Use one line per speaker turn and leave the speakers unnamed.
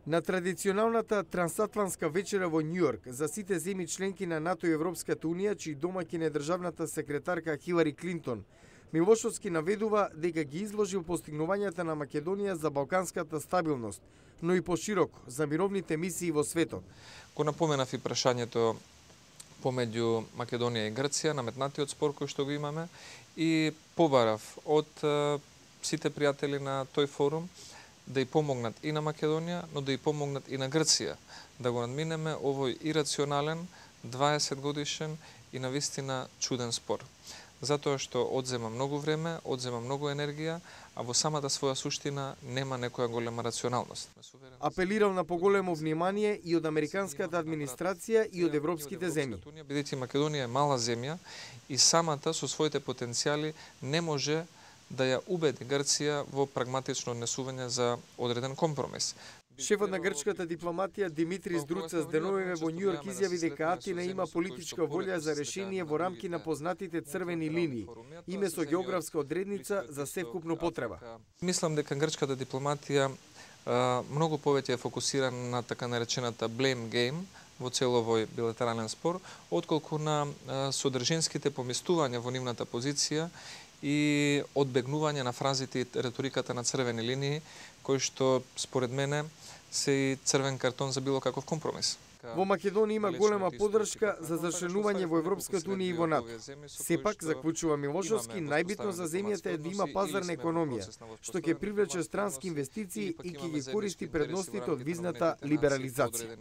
На традиционалната трансатлантска вечера во Њујорк за сите земји членки на НАТО и Европската Унија, чиј домаќин е државната секретарка Хилари Клинтон, Милошовски наведува дека ги изложил постигнувањата на Македонија за балканската стабилност, но и пошироко за мировните мисии во светот.
Го напоменав и прашањето помеѓу Македонија и Грција, наметнатиот спор кој што го имаме, и побарав од сите пријатели на тој форум да и помогнат и на Македонија, но да и помогнат и на Грција, да го надминеме овој ирационален, 20 годишен и навистина чуден спор. Затоа што одзема многу време, одзема многу енергија, а во самата своја суштина нема некоја голема рационалност.
Апелирал на поголемо внимание и од американската администрација и од европските земји.
Бидејќи Македонија е мала земја и самата со своите потенцијали не може да ја убеди Грција во прагматично однесување за одреден компромис.
Шефот на грчката дипломатија Димитрис Друцас деновиве во Њујорк изјави дека Атина има политичка волја за решение во рамки на познатите црвени линии, име со географска одредница за севкупна потреба.
Мислам дека грчката дипломатија многу повеќе е фокусирана на така наречената blame game во цел овој билатерален спор, отколку на содржинските поместувања во нивната позиција и одбегнување на фразите и реториката на црвени линии, кои што според мене се и црвен картон за било каков компромис.
Во Македонија има голема поддршка за зачленување во Европската Унија и во НАТО. Сепак, заклучува Милошовски, најбитно за земјата е да има пазарна економија, што ќе привлече странски инвестиции и ќе ги користи предностите од визната либерализација.